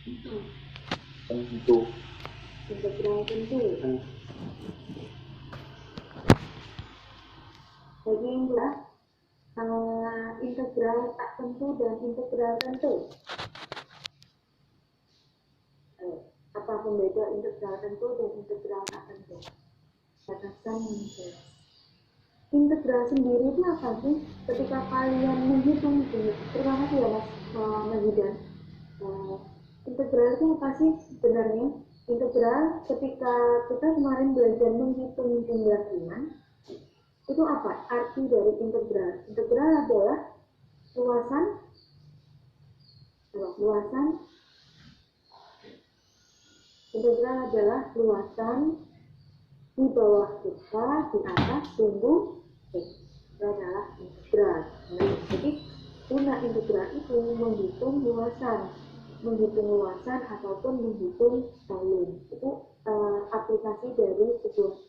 Tentu. Integral tentu. Jadi inilah integral tak tentu dan integral tentu. Apa pembeda integral tentu dan integral tak tentu? Batasan menjelaskan. Integral sendiri itu apa sih? Ketika kalian menghitung, terima kasih ya Mas Majidan. Integral itu apa sih sebenarnya? Integral ketika kita kemarin belajar menghitung jumlah bilangan, itu apa? Arti dari integral. Integral adalah luasan integral adalah luasan di bawah kita, di atas sumbu X. Itu adalah integral. Jadi guna integral itu menghitung luasan ataupun menghitung volume. Itu aplikasi dari sebuah.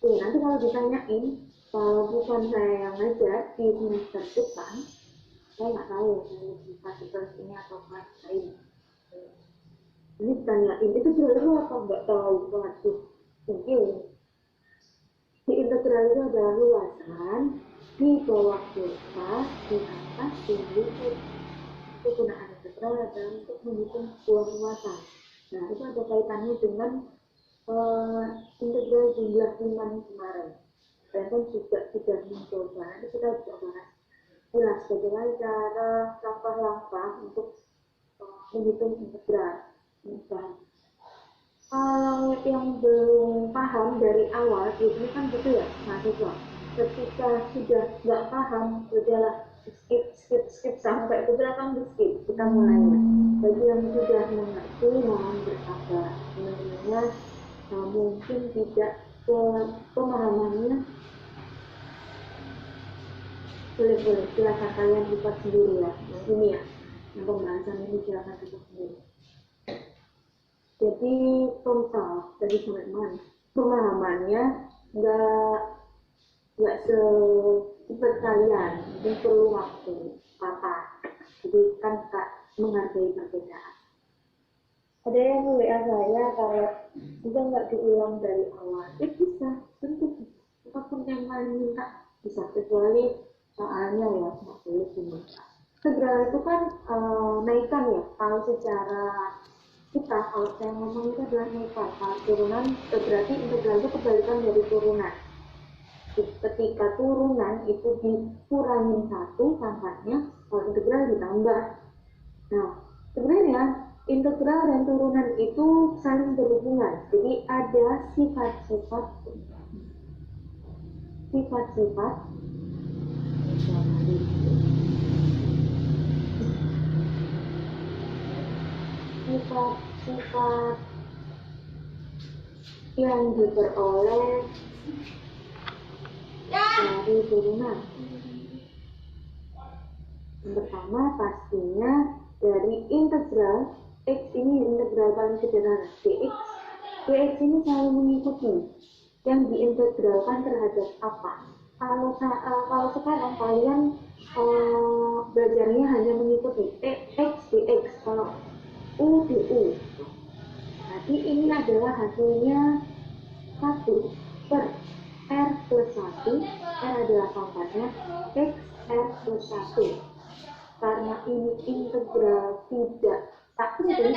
Nanti kalau ditanyain, kalau bukan saya yang ngajar di semester depan, saya nggak tahu saya di kelas ini atau kelas lain. Ini ditanyain itu sebenarnya apa nggak tahu, waduh mungkin di integral itu adalah luasan di bawah kulkas, di atas sumbu X. Kegunaan integral adalah untuk menghitung sebuah luasan. Nah itu ada kaitannya dengan integral jumlah bilangan kemarin. Dan kan juga sudah mencoba, nanti kita juga bahas jelas bagaimana cara langkah-langkah untuk menghitung integral. Kalau yang belum paham dari awal, ini kan gitu ya mahasiswa. Ketika sudah nggak paham, udahlah skip sampai ke belakang di skip. Kita mulainya. Bagi yang sudah mengerti, mohon bersabar. Sebenarnya mungkin tidak pemahamannya. Boleh silakan kalian buka sendiri ya. Yang ini ya, yang pembahasan ini silakan buka sendiri. Jadi total dari teman-teman pemahamannya nggak seperti kalian, mungkin perlu waktu apa. Jadi kan tak menghargai perbedaan. Ada yang WA saya kalau juga nggak diulang dari awal, bisa, tentu apapun yang kalian minta bisa, kecuali soalnya ya nggak boleh diminta. Integral itu kan naikkan ya, kalau secara kita, kalau saya ngomong itu adalah naikkan. Kalau turunan berarti integral itu kebalikan dari turunan. Ketika turunan itu dikurangin satu pangkatnya, kalau integral ditambah. Nah sebenarnya integral dan turunan itu saling berhubungan. Jadi ada sifat-sifat yang diperoleh dari turunan. Yang pertama pastinya dari integral X ini, integral paling sederhana dx ini selalu mengikuti yang diintegralkan terhadap apa. Kalau sekarang kalian belajarnya hanya mengikuti x dx, kalau u di u, berarti ini adalah hasilnya 1 per r plus 1, r adalah pangkatnya, x r plus 1. Karena ini integral tidak tak penting,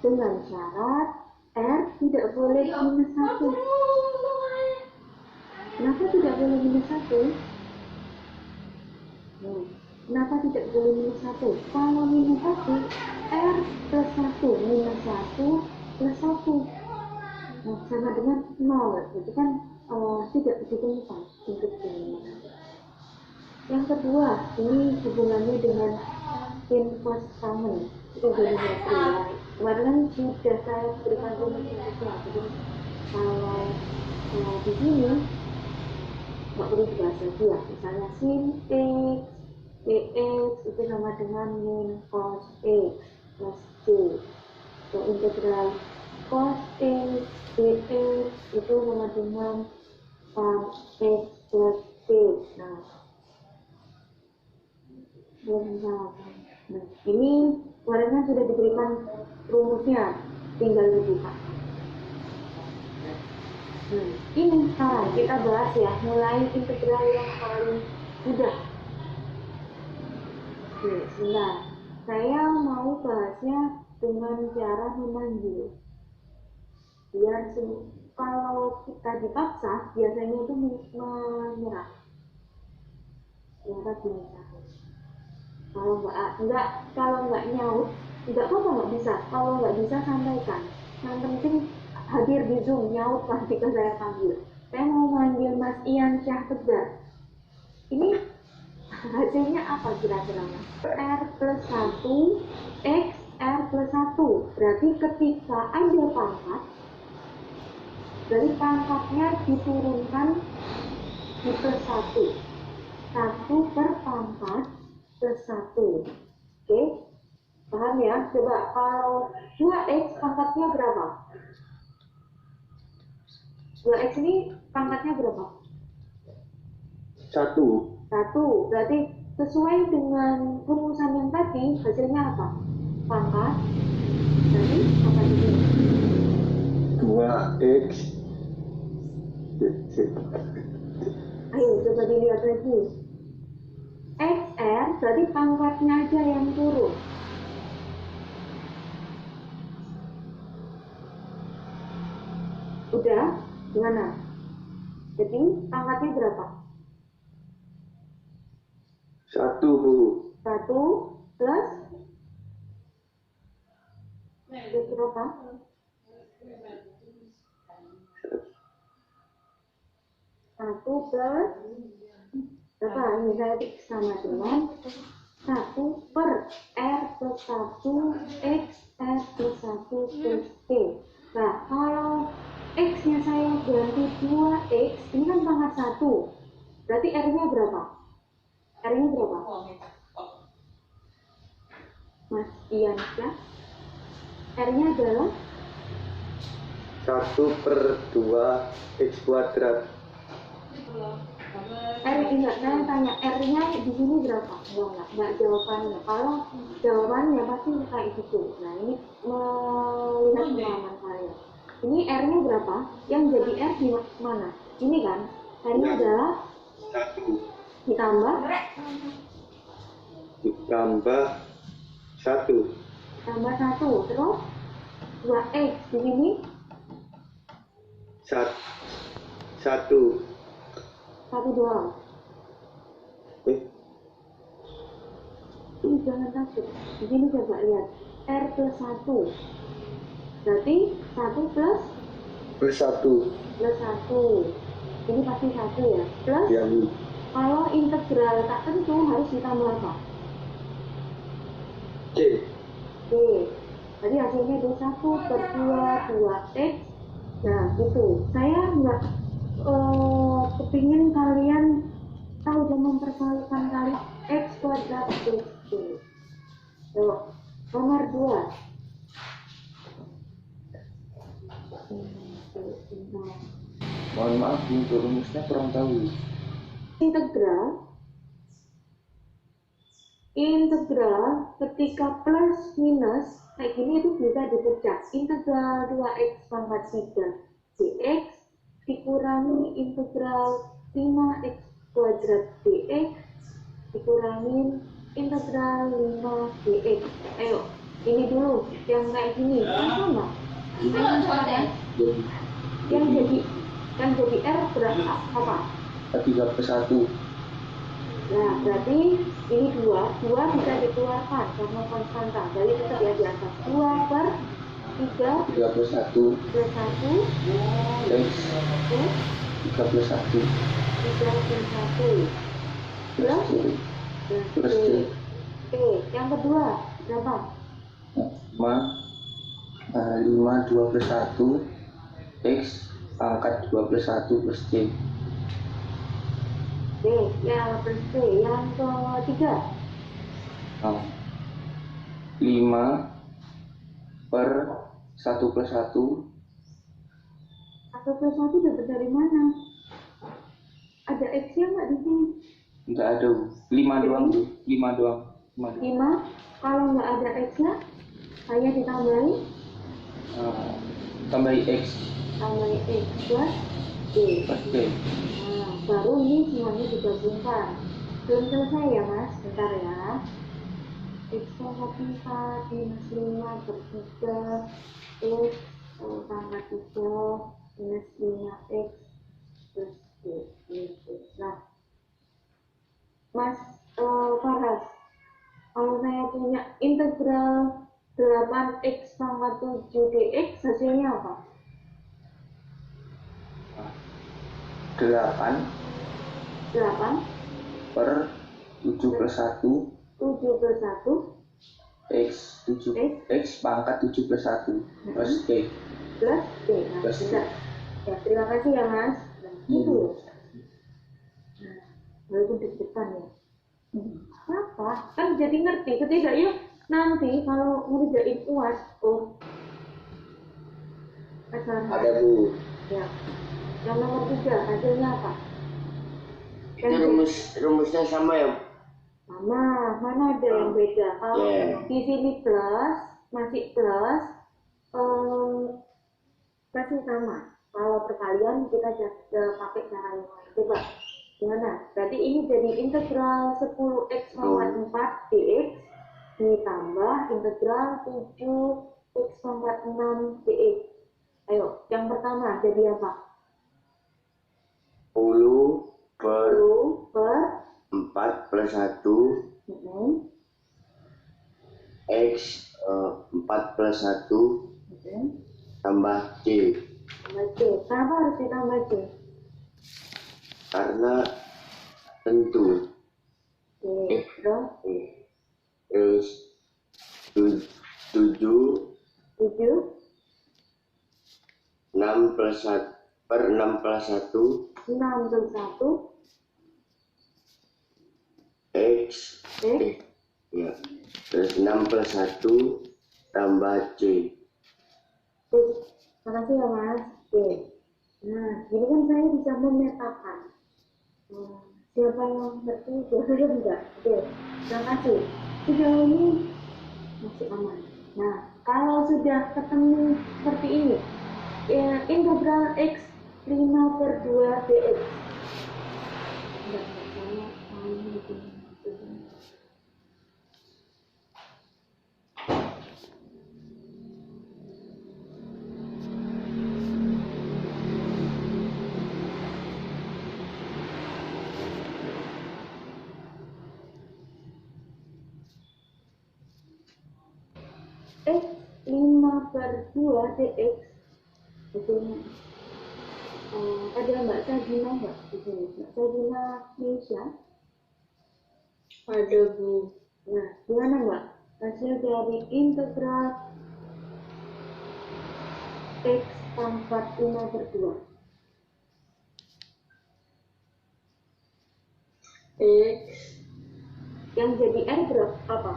dengan syarat r tidak boleh minus 1. Kenapa tidak boleh minus 1? Kenapa tidak boleh minus 1? Kalau minus 1, r plus 1 minus 1 plus 1 sama dengan 0. Jadi kan tidak ditemukan untuk ini. Yang kedua, ini hubungannya dengan Info-Stamen. Itu geometri. Kemarin kan sudah saya berikan rumusnya. Jadi kalau di sini nggak perlu dibahas lagi ya. Misalnya sin x dx itu sama dengan min cos x plus c. Integral cos x dx itu sama dengan x plus c. Nah, ini kemarin sudah diberikan rumusnya, tinggal dibuka. Ini sekarang kita bahas ya, mulai integral yang paling mudah. Oke, sebentar. Saya mau bahasnya dengan cara memanggil. Biar kalau kita dipaksa, biasanya itu menyerah. Ternyata bisa. Kalau nggak nyaut, nggak apa-apa, nggak bisa. Kalau nggak bisa, sampaikan. Yang penting hadir di Zoom, nyaut ketika saya panggil. Saya mau manggil Mas Ian Syah Tegar. Ini hasilnya apa kira-kira, Mas? R plus 1, X R plus 1. Berarti ketika ada pangkat, dari pangkatnya diturunkan di plus 1. 1 per pangkat plus 1. Oke? Paham ya? Coba kalau 2X pangkatnya berapa? 2X ini pangkatnya berapa? 1. 1. Berarti sesuai dengan rumusan yang tadi, hasilnya apa? Pangkat dari apa ini? 2X. Ayo coba dilihat lagi. XR berarti pangkatnya aja yang turun. Udah? Gimana? Jadi pangkatnya berapa? 1, Bu. 1 plus berapa? 1 plus berapa? Ini saya sama dengan 1 per R plus 1 X R plus 1 plus T. Nah, kalau X-nya saya ganti 2X, ini kan pangkat 1. Berarti R-nya berapa? R-nya berapa? Mas Ian ya? R-nya adalah 1 per 2 X kuadrat. R enggak, saya tanya R-nya di sini berapa? Enggak jawabannya. Kalau jawabannya pasti kayak gitu. Nah, ini melihat pengalaman saya. Ini R-nya berapa? Yang jadi R di mana? Ini kan? R-nya adalah 1 ditambah 1. tambah 1. Terus 2X di sini 1 doang. Ini jangan takut. Di sini coba lihat. R plus 1. Berarti 1 plus plus 1. plus 1. Ini pasti 1 ya. Plus Ya, Bu. kalau integral tak tentu harus ditambah apa? C. Oke. Tadi hasilnya itu 1 per 2X. Nah, gitu. Saya nggak kepingin kalian tahu dan memperkalikan kali X kuadrat plus C. Yuk, nomor 2. Mohon maaf, untuk rumusnya kurang tahu. Integral ketika plus minus kayak gini itu bisa dipecah. Integral 2X pangkat 3 dx dikurangi integral 5X kuadrat dx dikurangi integral 5 dx. Ayo, ini dulu yang kayak gini kan sama. Yang jadi R berapa? Apa? 3 plus 1. Nah, berarti ini 2 bisa dikeluarkan karena konstanta. Jadi tetap ya di atas 2 per 3 plus 1 plus 1 X 3 plus 1 plus plus C. Oke, yang kedua berapa? 5 2 plus 1 X pangkat 2 plus 1 plus C. Oke, yang plus C. Yang ketiga 5 per 1 plus 1 1+1 dapat dari mana? Ada X-nya nggak di sini? Nggak ada, Bu. 5 doang, Bu. 5 doang. 5. Kalau nggak ada X-nya, saya ditambahi? Tambahi X. Tambahi X plus D. Plus D. Nah, baru ini semuanya digabungkan. Belum selesai ya, Mas? Bentar ya. X pangkat 4 minus 5 per 3 X pangkat 3 minus 5X plus D. Nah, Mas Faras, kalau saya punya integral 8x pangkat 7 dx, hasilnya apa? 8 per 7 plus 1 X pangkat 7 plus 1 plus D. Plus D. Nah, Plus D. bentar. Ya, terima kasih ya, Mas. Nah, gitu. Nah, walaupun deg-degan ya. Apa? Kan jadi ngerti. Ketika yuk nanti kalau ngerjain UAS, Ada, Bu. ya. Yang nomor 3 hasilnya apa? Itu rumusnya sama ya? Sama, mana ada yang beda? Kalau di sini plus, masih plus, pasti sama. Kalau perkalian kita pakai cara yang lain. Coba, gimana? Berarti ini jadi integral 10x pangkat 4 dx ditambah integral 7x pangkat 6 dx. Ayo, yang pertama jadi apa? 10 per 4 plus 1 X 4 plus 1 tambah C. Tambah C. Kenapa harus ditambah C? Karena tentu. Terus 7 6 plus 1 per 6 plus 1 6 plus 1 X ya. Terus 6 plus 1 tambah C. Terus, makasih ya Mas. Oke. Nah, jadi kan saya bisa memetakan. Siapa yang ngerti, boleh enggak? Oke, terima kasih. Sejauh ini masih aman. Nah, kalau sudah ketemu seperti ini, ya, integral X 5 per 2 dx. X 5 per 2 dx hasilnya ada Mbak Sajina nggak di sini? Mbak Sajina Malaysia? Ada, Bu. Nah, gimana Mbak? Hasil dari integral X pangkat 5 per 2 X yang jadi R berapa? Apa?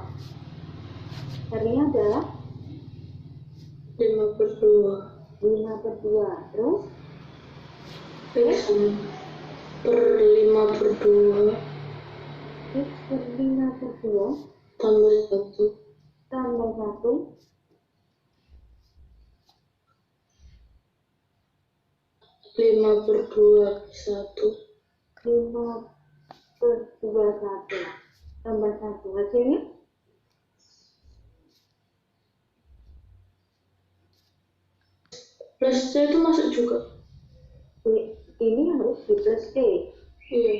R-nya adalah 5 per 2 5 per 2. Terus? X per 5 per 2 X per 5 per 2 tambah 1 tambah 1 5 per 2 1 5 per 2 1 tambah 1 hasilnya? plus C itu masuk juga. Ini harus di plus D. Iya.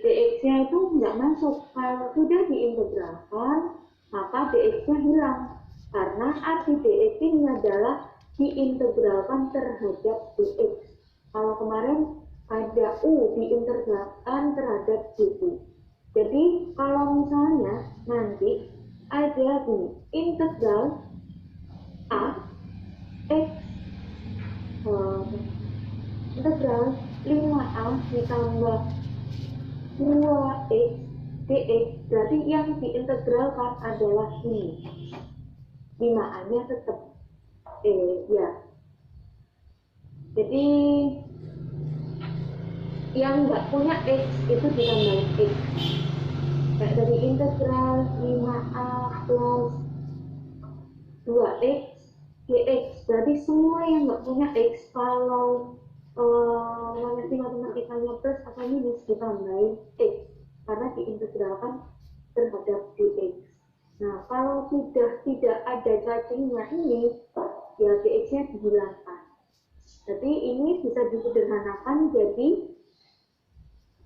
dx-nya itu nggak masuk. Kalau sudah diintegralkan, maka dx-nya hilang. Karena arti dx ini adalah diintegralkan terhadap dx. Kalau kemarin ada u diintegralkan terhadap du. Jadi kalau misalnya nanti ada di integral a x integral 5a ditambah 2x dx, berarti yang diintegralkan adalah ini. 5a nya tetap ya Jadi yang nggak punya X itu ditambahin X. Kayak dari integral 5a plus 2x dx. Berarti semua yang nggak punya X, kalau mengerti matematikanya plus atau minus, ditambahin X karena diintegralkan terhadap dx. Nah, kalau sudah tidak ada cacingnya ini, ya dx-nya dihilangkan. Jadi ini bisa disederhanakan jadi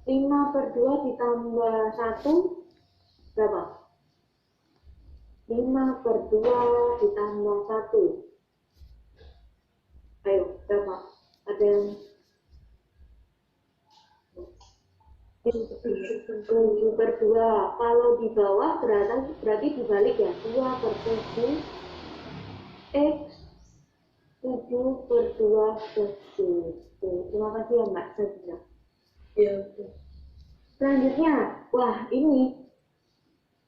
5/2 ditambah 1 berapa? 5/2 ditambah 1. Ayo, berapa? Ada yang 7/2. Kalau di bawah berarti dibalik ya. 2/7 X 7/2 plus C. Terima kasih ya Mbak Sajda. Ya. Selanjutnya, wah ini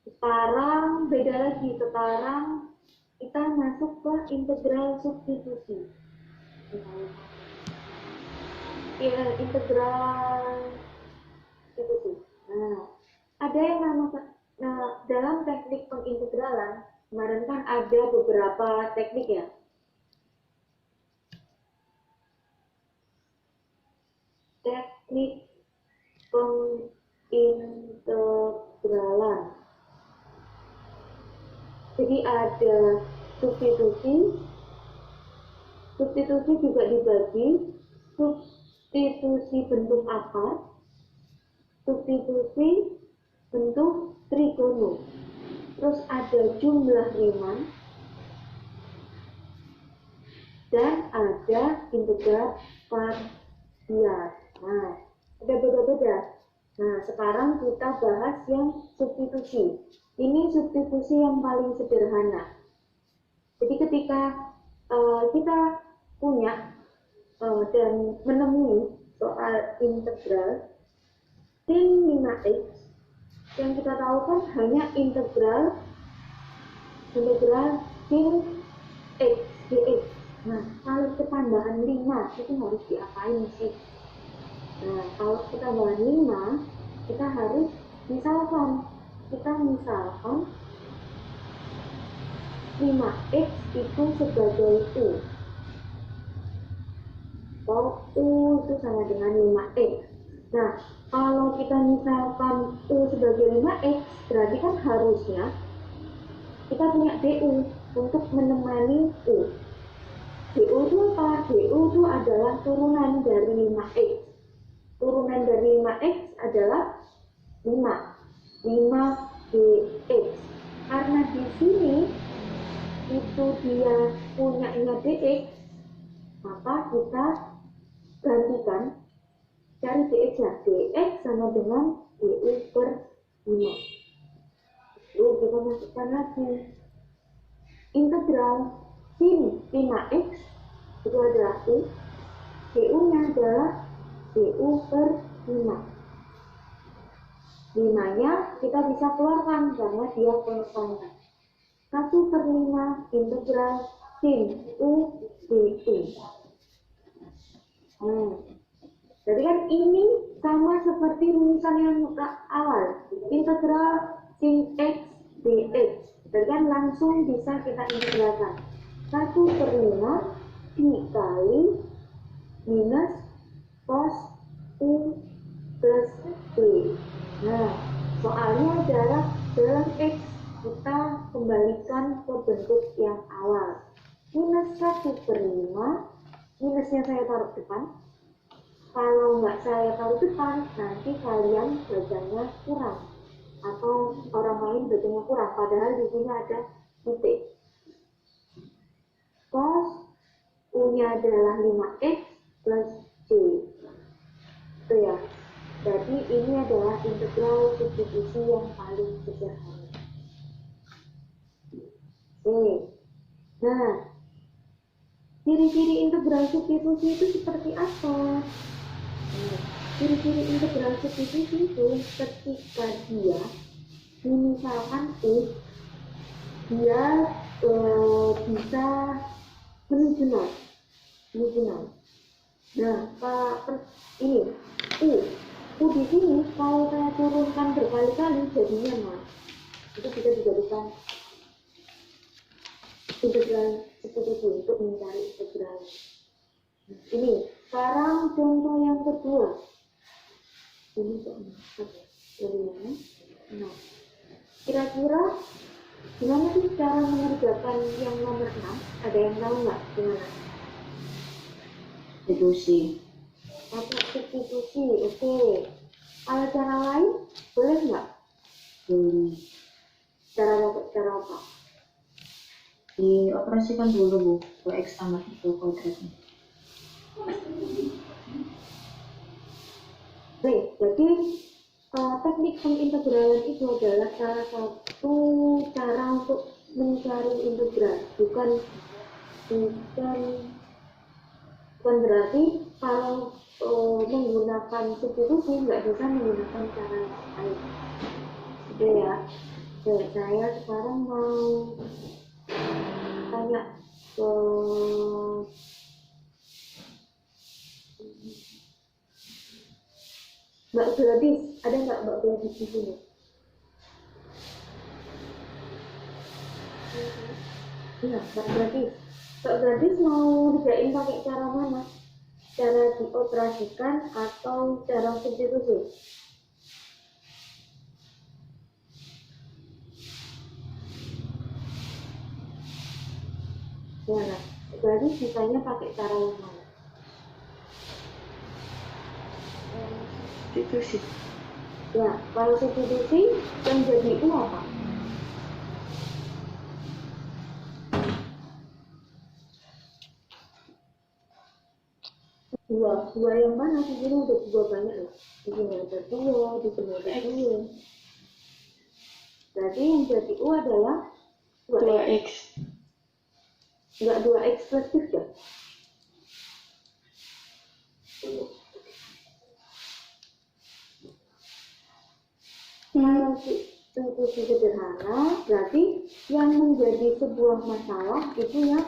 sekarang beda lagi. Sekarang kita masuk ke integral substitusi. Integral substitusi. Nah, ada yang dalam teknik pengintegralan, kemarin kan ada beberapa teknik ya. Teknik pengintegralan. Jadi ada substitusi juga dibagi, substitusi bentuk akar, substitusi bentuk trigono, terus ada jumlah Riemann, dan ada integral parsial. Nah, ada beda-beda. Nah, sekarang kita bahas yang substitusi. Ini substitusi yang paling sederhana. Jadi ketika kita punya dan menemui soal integral sin 5x, yang kita tahu kan hanya integral sin x dx. Nah, kalau ketambahan 5 itu harus diapain sih? Nah, kalau ketambahan 5 kita harus misalkan 5x itu sebagai U, atau U itu sama dengan 5x. Nah, kalau kita misalkan U sebagai 5x, berarti kan harusnya kita punya DU untuk menemani U. DU itu apa? DU itu adalah turunan dari 5x. Turunan dari 5x adalah 5dx. Karena di sini itu dia punyanya dx, maka kita gantikan, cari dx ya. Dx sama dengan du/5. Lalu kita masukkan lagi integral sin 5x itu adalah U, du nya adalah du/5. 5 nya kita bisa keluarkan karena dia konstanta. 1/5 integral sin U du. Jadi kan ini sama seperti rumusan yang awal, integral sin x dx. Jadi kan langsung bisa kita integralkan. 1/5 dikali minus cos U plus B. Nah, soalnya adalah dalam x kita kembalikan ke bentuk yang awal. Minus 1/5, minusnya saya taruh depan. Kalau nggak saya taruh depan, nanti kalian bacanya kurang. Atau orang lain bacanya kurang, padahal di sini ada titik. Cos U-nya adalah 5x plus C. Itu ya. Jadi ini adalah integral substitusi yang paling sederhana. Oke. Nah, ciri-ciri integral substitusi itu seperti apa? Ciri-ciri integral substitusi itu ketika dia misalkan U, dia bisa menuju nol. Nah, ini U di sini kalau saya turunkan berkali-kali jadinya mas. Itu bisa dijadikan integral substitusi untuk mencari integral. Ini sekarang contoh yang kedua. Ini kok mana? Nah, kira-kira gimana sih cara mengerjakan yang nomor 6? Ada yang tahu nggak gimana? Deduksi. Pakai substitusi, oke. Ada cara lain? Boleh nggak? Cara apa? Dioperasikan dulu Bu, 2x tambah itu kuadratnya. Baik, jadi teknik pengintegralan itu adalah salah satu cara untuk mencari integral, bukan berarti kalau menggunakan substitusi nggak bisa menggunakan cara lain. Oke ya. Oke, saya sekarang mau tanya ke Mbak Gladys, ada nggak Mbak Gladys di sini? Iya, Mbak Gladys. Mbak Gladys mau dikerjain pakai cara mana? Cara dioperasikan atau cara substitusi? Mana? Mbak Gladys sisanya pakai cara yang mana? Substitusi. Ya, kalau substitusi yang jadi U apa? Dua yang mana? Di sini udah dua banyak loh. Di sini ada dua, di sini ada dua. Berarti yang jadi U adalah 2x. Enggak 2x plus 3. Kalau substitusi sederhana, berarti yang menjadi sebuah masalah itu yang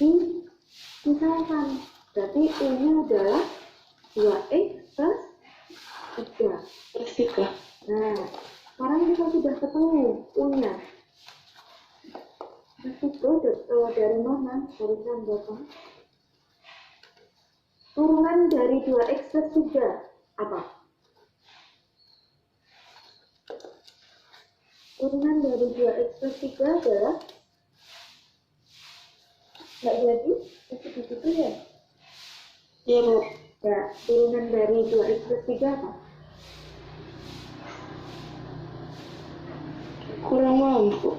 dimisalkan. Berarti U-nya adalah 2x plus 3. Plus 3. Nah, sekarang kita sudah ketemu U-nya. Itu dari mana? Dari berapa? Turunan dari 2x plus 3 apa? Turunan dari 2x plus 3 adalah nggak jadi? Itu gitu ya? Iya Bu. Ya, turunan dari 2x plus 3 apa? Kurang mampu.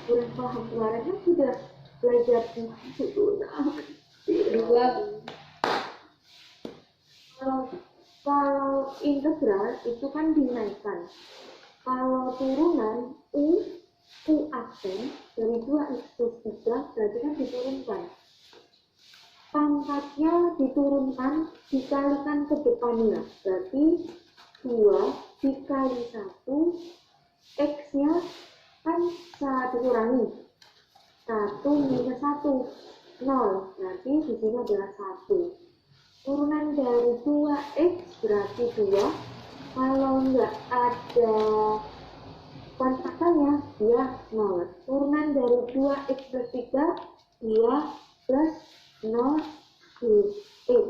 Kurang paham, kemarin kan sudah belajar turunan. Dua. Kalau integral itu kan dinaikkan. Kalau turunan U aksen dari 2x plus 3 berarti kan diturunkan. Pangkatnya diturunkan, dikalikan ke depannya. Berarti 2 dikali 1, X-nya kan dikurangi. 1 minus 1, 0. Berarti di sini adalah 1. Turunan dari 2x berarti 2. Kalau nggak ada kontrakannya, dia 0. Turunan dari 2x plus 3, 2 plus 0 x.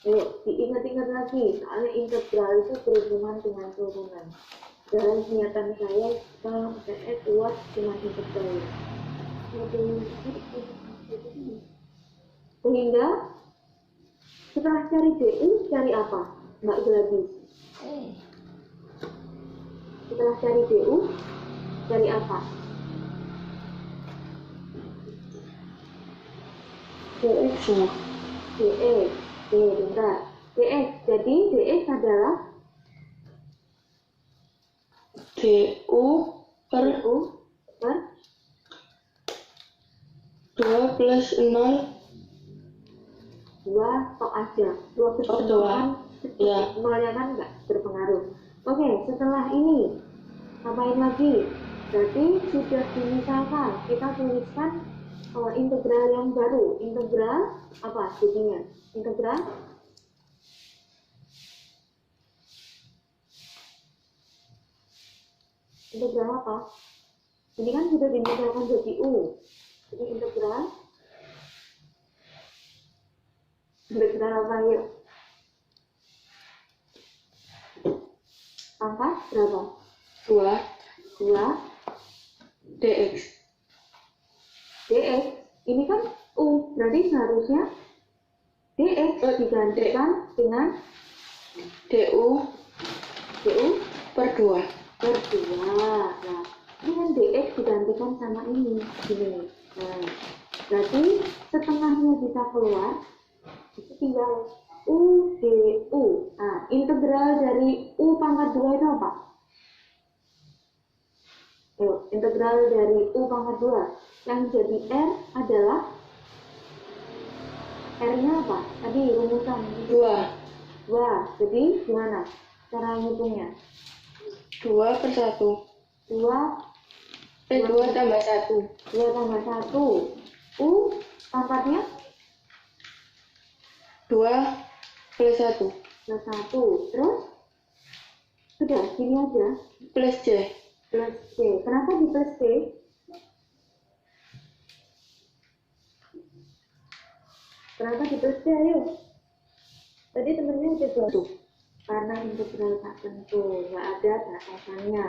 Ayo, diingat-ingat lagi, soalnya integral itu berhubungan dengan turunan. Dalam niatan saya, saya kuat dengan integral. Sehingga, setelah cari DU, cari apa? Mbak Gladys. Setelah cari DU, cari apa? DX semua. DX. Bentar. DX. Jadi DX adalah DU per DU per 2 plus 0. 2 tok aja. 2 2. Ya. Nolnya kan nggak berpengaruh. Oke, setelah ini ngapain lagi? Berarti sudah dimisalkan, kita tuliskan integral yang baru. Integral apa jadinya? Integral apa? Ini kan sudah diintegralkan jadi U. Jadi integral apa yuk? Pangkat berapa? 2 dx. dx. Ini kan U, berarti seharusnya dx digantikan dengan du per 2. per 2. Nah, ini kan dx digantikan sama ini, gini. Nah, berarti setengahnya bisa keluar, itu tinggal u du. Nah, integral dari u pangkat 2 itu apa? Yuk, integral dari u pangkat 2 yang jadi r adalah r-nya apa? Tadi rumusan 2. 2. Jadi gimana cara ngitungnya? 2 per 1. 2 2 tambah 1. 2 tambah 1. U pangkatnya 2 plus 1. plus 1. Terus sudah gini aja. Plus j. Plus C. Kenapa di plus C? Kenapa di plus C? Ayo. Tadi temennya udah jawab. Karena integral tak tentu, nggak ada batasannya.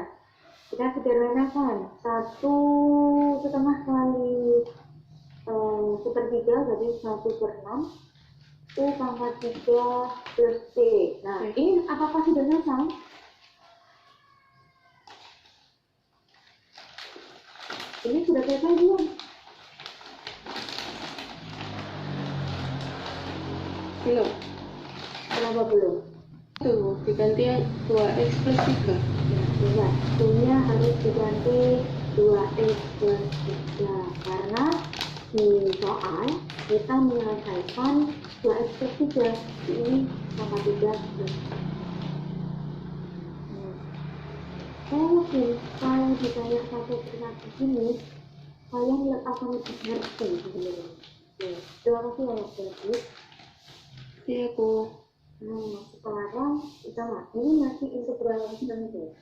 Kita sederhanakan. 1/2 kali 1/3 berarti 1/6. U pangkat 3 plus C. Nah, ini apakah sudah selesai? Ini sudah selesai belum? Belum. Kenapa belum? Tuh, diganti yang 2x plus 3. Ya, U-nya harus diganti 2x plus 3 karena di soal kita menyelesaikan 2x plus 3 ini sama 3 plus. Mungkin kalau ditanya satu persatu gini, kalian akan lebih ngerti sebenarnya. Terima kasih ya Mas Bagus. Iya, Bu. Nah, sekarang kita ini masih integral tentu.